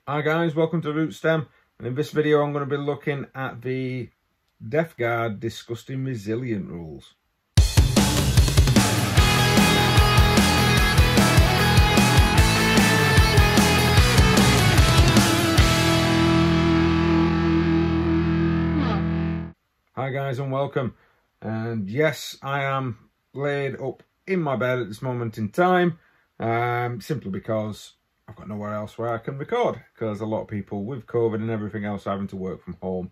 Hi guys, welcome to RootStem, and in this video I'm going to be looking at the Death Guard Disgusting Resilient rules. Hi guys and welcome, and yes, I am laid up in my bed at this moment in time, simply because I've got nowhere else where I can record, because a lot of people with COVID and everything else are having to work from home.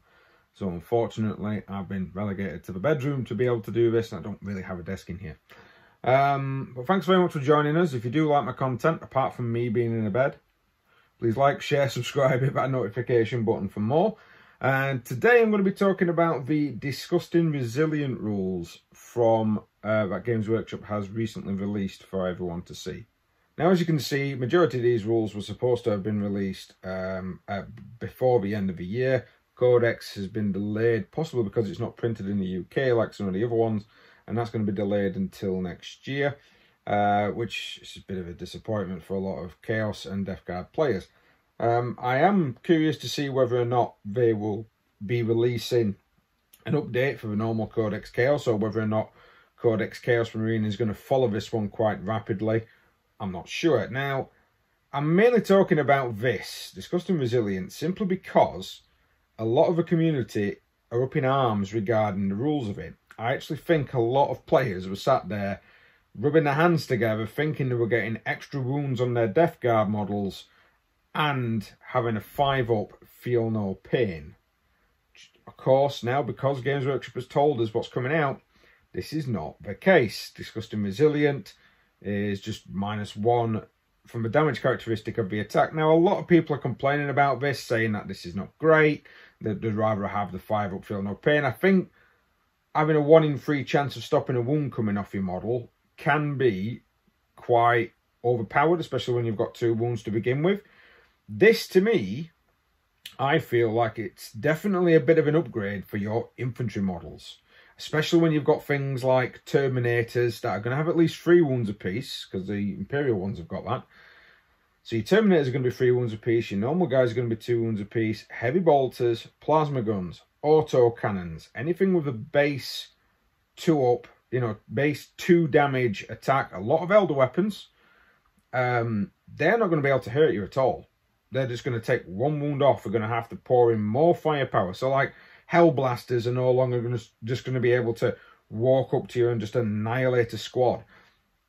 So unfortunately, I've been relegated to the bedroom to be able to do this, and I don't really have a desk in here. But thanks very much for joining us. If you do like my content, apart from me being in a bed, please like, share, subscribe, hit that notification button for more. And today I'm going to be talking about the Disgusting Resilient rules from that Games Workshop has recently released for everyone to see. Now, as you can see, majority of these rules were supposed to have been released before the end of the year. Codex has been delayed, possibly because it's not printed in the UK like some of the other ones, and that's going to be delayed until next year, which is a bit of a disappointment for a lot of Chaos and Death Guard players. I am curious to see whether or not they will be releasing an update for the normal Codex Chaos, or whether or not Codex Chaos Marine is going to follow this one quite rapidly. I'm not sure. Now, I'm mainly talking about this, Disgusting Resilient, simply because a lot of the community are up in arms regarding the rules of it. I actually think a lot of players were sat there rubbing their hands together, thinking they were getting extra wounds on their Death Guard models and having a 5-up feel no pain. Of course, now, because Games Workshop has told us what's coming out, this is not the case. Disgusting Resilient is just -1 from the damage characteristic of the attack. Now, a lot of people are complaining about this, saying that this is not great, that they'd rather have the 5-up feel no pain. I think having a 1 in 3 chance of stopping a wound coming off your model can be quite overpowered, especially when you've got 2 wounds to begin with. This, to me, I feel like it's definitely a bit of an upgrade for your infantry models, especially when you've got things like Terminators that are going to have at least 3 wounds apiece, because the Imperial ones have got that. So your Terminators are going to be 3 wounds apiece, your normal guys are going to be 2 wounds apiece, heavy bolters, plasma guns, auto cannons, anything with a base 2-up, base 2 damage attack. A lot of Elder weapons, they're not going to be able to hurt you at all. They're just going to take 1 wound off. They're going to have to pour in more firepower. So like Hellblasters are no longer just going to be able to walk up to you and just annihilate a squad.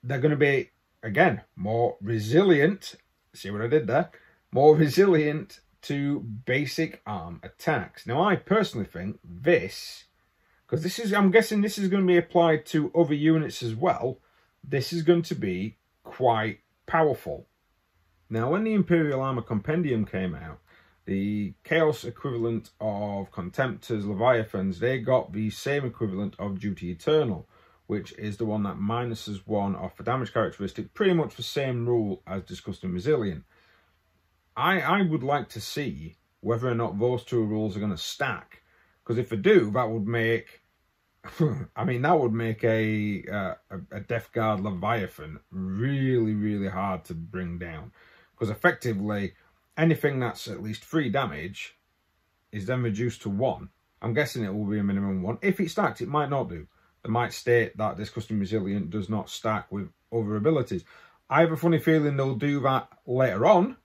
They're going to be, again, more resilient. See what I did there? More resilient to basic arm attacks. Now, I personally think this, because this is, I'm guessing this is going to be applied to other units as well, this is going to be quite powerful. Now, when the Imperial Armor Compendium came out, the Chaos equivalent of Contemptors, Leviathans, they got the same equivalent of Duty Eternal, which is the one that -1 off the damage characteristic, pretty much the same rule as Disgusting Resilient. I would like to see whether or not those 2 rules are going to stack, because if they do, that would make, I mean, that would make a Death Guard Leviathan really, really hard to bring down, because effectively anything that's at least 3 damage is then reduced to 1. I'm guessing it will be a minimum 1. If it stacks, it might not do. They might state that Disgusting Resilient does not stack with other abilities. I have a funny feeling they'll do that later on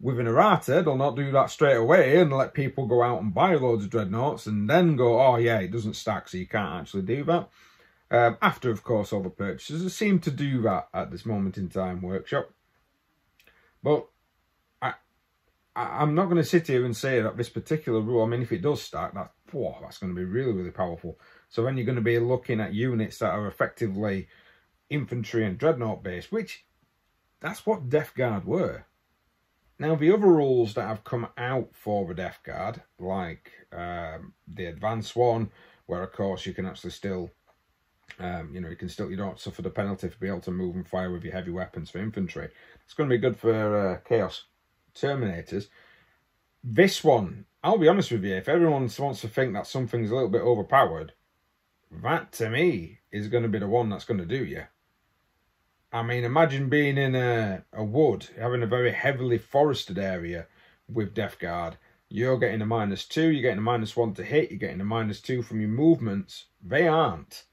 with an errata. They'll not do that straight away and let people go out and buy loads of Dreadnoughts and then go, oh yeah, it doesn't stack, so you can't actually do that. After, of course, all the purchases. They seem to do that at this moment in time, Workshop. But I'm not going to sit here and say that this particular rule, I mean, if it does stack, that's going to be really, really powerful. So then you're going to be looking at units that are effectively infantry and dreadnought based, which that's what Death Guard were. Now, the other rules that have come out for the Death Guard, like the advanced one, where of course you can actually still, you don't suffer the penalty for being able to move and fire with your heavy weapons for infantry. It's going to be good for Chaos Terminators. This one, I'll be honest with you, if everyone wants to think that something's a little bit overpowered, that to me is going to be the one that's going to do you. I mean, imagine being in a wood, having a very heavily forested area with Death Guard. You're getting a -2, you're getting a -1 to hit, you're getting a -2 from your movements. They aren't.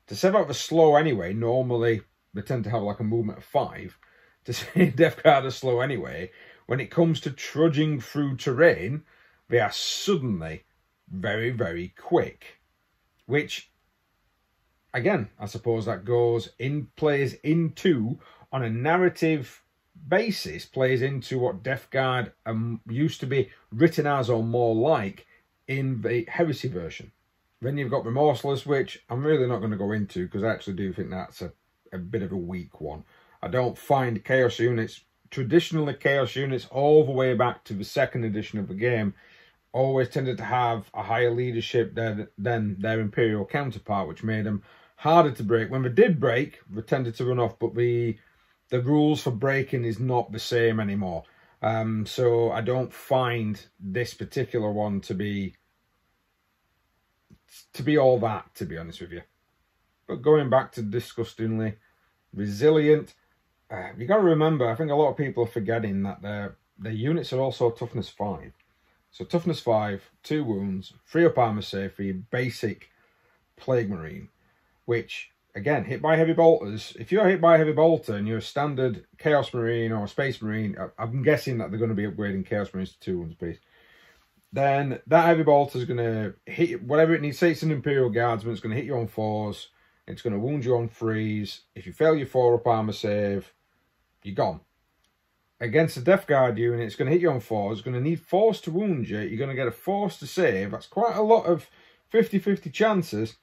To save out the slow anyway, normally they tend to have like a movement of 5. To say Death Guard are slow anyway, when it comes to trudging through terrain, they are suddenly very, very quick. Which, again, I suppose that plays into, on a narrative basis, plays into what Death Guard used to be written as, or more like, in the Heresy version. Then you've got Remorseless, which I'm really not going to go into, because I actually do think that's a bit of a weak one. I don't find Chaos units, traditionally Chaos units, all the way back to the 2nd edition of the game, always tended to have a higher leadership than their Imperial counterpart, which made them harder to break. When they did break, they tended to run off, but the rules for breaking is not the same anymore. So I don't find this particular one to be all that, to be honest with you. But going back to Disgustingly Resilient, you got to remember, I think a lot of people are forgetting that their units are also toughness 5. So toughness 5, 2 wounds, 3 up armor save for your basic Plague Marine, which, again, hit by heavy bolters. If you're hit by a heavy bolter and you're a standard Chaos Marine or a Space Marine, I'm guessing that they're going to be upgrading Chaos Marines to 2 wounds apiece. Then that heavy bolter is going to hit you, whatever it needs. Say it's an Imperial Guardsman, it's going to hit you on 4s. It's going to wound you on 3s. If you fail your 4 up armor save, you're gone. Against a Death Guard unit, it's going to hit you on 4s. It's going to need force to wound you. You're going to get a force to save. That's quite a lot of 50-50 chances.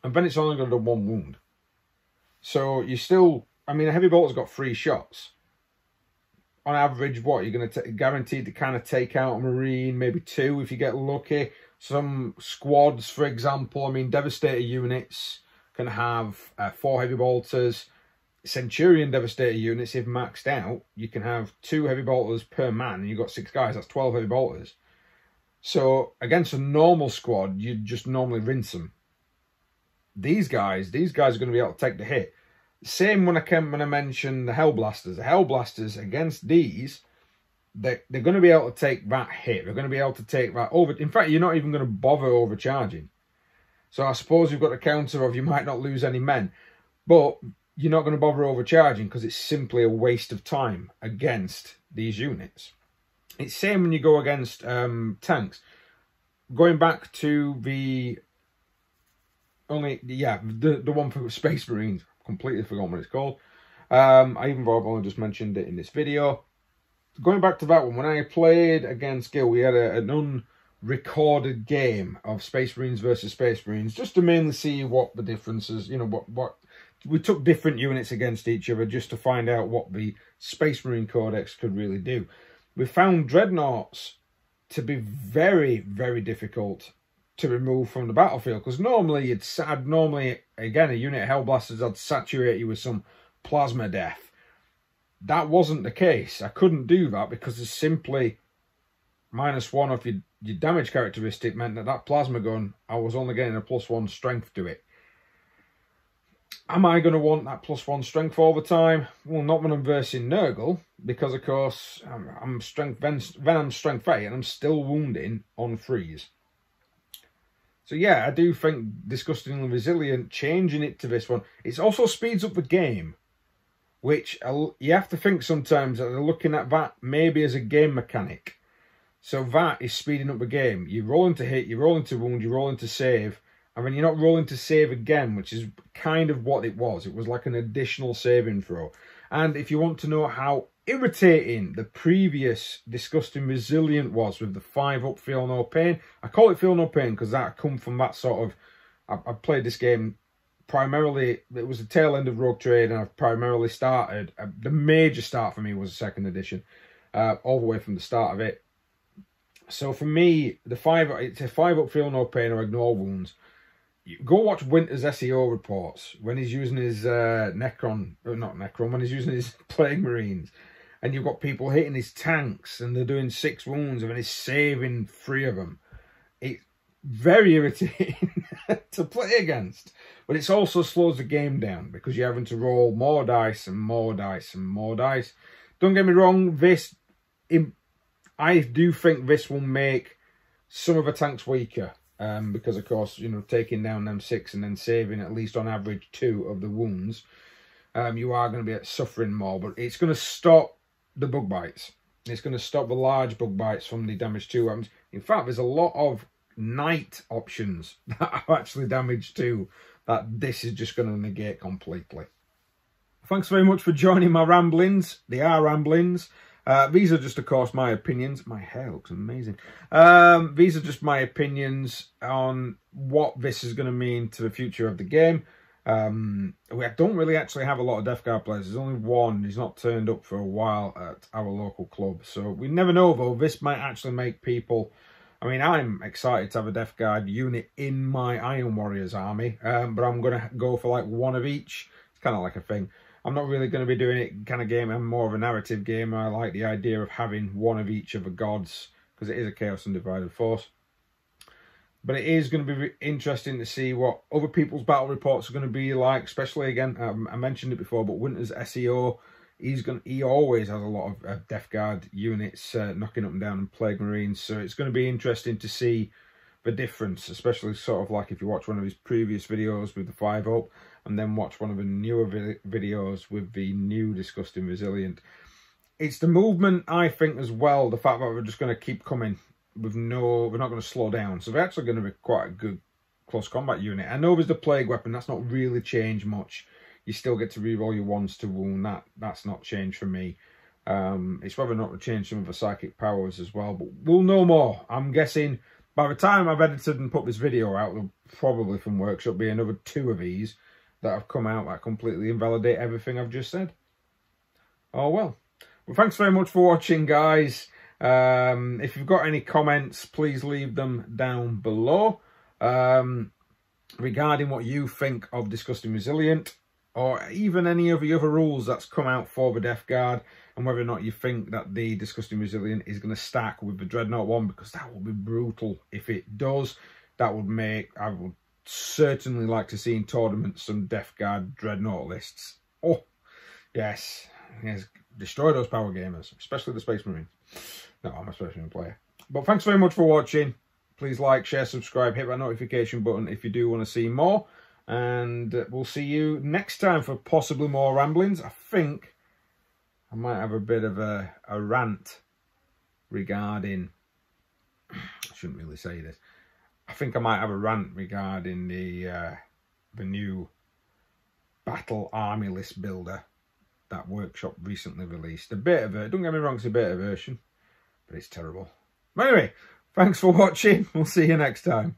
And then it's only going to do 1 wound. So you still, I mean, a heavy bolter's got 3 shots. On average, what, you're going to guaranteed to kind of take out a Marine, maybe 2 if you get lucky. Some squads, for example, I mean, Devastator units can have 4 heavy bolters. Centurion Devastator units, if maxed out, you can have 2 heavy bolters per man, and you've got 6 guys. That's 12 heavy bolters. So against a normal squad, you'd just normally rinse them. These guys are going to be able to take the hit. Same when I mentioned the Hellblasters. The Hellblasters against these, they're going to be able to take that hit. They're going to be able to take that over. In fact, you're not even going to bother overcharging. So I suppose you've got the counter of you might not lose any men, but you're not going to bother overcharging because it's simply a waste of time against these units. It's same when you go against tanks. Going back to the one for Space Marines, completely forgotten what it's called. I've only just mentioned it in this video. Going back to that one, when I played against Gil, we had an unrecorded game of Space Marines versus Space Marines, just to mainly see what the differences, you know, what we took different units against each other just to find out what the Space Marine Codex could really do. We found Dreadnoughts to be very, very difficult to remove from the battlefield, because normally again, a unit of Hellblasters would saturate you with some plasma death. That wasn't the case. I couldn't do that because it's simply -1 off your damage characteristic meant that plasma gun, I was only getting a +1 strength to it. Am I going to want that +1 strength all the time? Well, not when I'm versing Nurgle, because of course I'm strength 8 and I'm still wounding on 3s. So yeah, I do think Disgustingly Resilient, changing it to this one, it also speeds up the game, which you have to think sometimes that they're looking at that maybe as a game mechanic. So that is speeding up the game. You're rolling to hit, you're rolling to wound, you're rolling to save, and then you're not rolling to save again, which is kind of what it was. It was like an additional saving throw. And if you want to know how irritating the previous Disgusting Resilient was with the 5 up Feel No Pain, I call it Feel No Pain because that come from that sort of, I played this game primarily, it was the tail end of Rogue Trade, and I've primarily started, the major start for me was the 2nd edition, all the way from the start of it. So for me, it's a 5 up Feel No Pain or Ignore Wounds. Go watch Winter's SEO reports when he's using his when he's using his Plague Marines, and you've got people hitting his tanks and they're doing 6 wounds and then he's saving 3 of them. It's very irritating to play against, but it also slows the game down because you're having to roll more dice and more dice and more dice. Don't get me wrong, this I do think this will make some of the tanks weaker, because of course, you know, taking down them 6 and then saving at least on average 2 of the wounds, you are going to be suffering more. But it's going to stop the bug bites. It's going to stop the large bug bites from the damage 2 weapons. In fact, there's a lot of night options that are actually damage 2 that this is just going to negate completely. Thanks very much for joining my ramblings. They are ramblings. These are just, of course, my opinions. My hair looks amazing. These are just my opinions on what this is going to mean to the future of the game. We don't really actually have a lot of Death Guard players. There's only one. He's not turned up for a while at our local club. So we never know, though. This might actually make people... I mean, I'm excited to have a Death Guard unit in my Iron Warriors army. But I'm going to go for like one of each. It's kind of like a thing. I'm not really going to be doing it kind of game. I'm more of a narrative game. I like the idea of having one of each of the gods, because it is a Chaos Undivided Force. But it is going to be interesting to see what other people's battle reports are going to be like. Especially, again, I mentioned it before, but Winter's SEO, he always has a lot of Death Guard units knocking up and down and Plague Marines. So it's going to be interesting to see the difference, especially sort of like if you watch one of his previous videos with the 5-up and then watch one of the newer videos with the new Disgusting Resilient. It's the movement, I think, as well, the fact that we're just going to keep coming with we're not going to slow down. So they're actually going to be quite a good close combat unit. I know there's the Plague Weapon, that's not really changed much. You still get to reroll your 1s to wound, that's not changed for me. It's whether or not to change some of the psychic powers as well, but we'll know more. I'm guessing by the time I've edited and put this video out, there'll probably from Workshop be another 2 of these that have come out that completely invalidate everything I've just said. Oh well. Well, thanks very much for watching, guys. If you've got any comments, please leave them down below regarding what you think of Disgusting Resilient, or even any of the other rules that's come out for the Death Guard, and whether or not you think that the Disgusting Resilient is going to stack with the Dreadnought one, because that would be brutal if it does. That would make... I would certainly like to see in tournaments some Death Guard Dreadnought lists. Oh, yes. Yes, destroy those power gamers, especially the Space Marines. No, I'm a Space Marine player. But thanks very much for watching. Please like, share, subscribe, hit that notification button if you do want to see more. And we'll see you next time for possibly more ramblings. I think I might have a bit of a rant regarding... I shouldn't really say this. I think I might have a rant regarding the new Battle Army List Builder that Workshop recently released. A bit of it, don't get me wrong, it's a beta version, but it's terrible. But anyway, thanks for watching. We'll see you next time.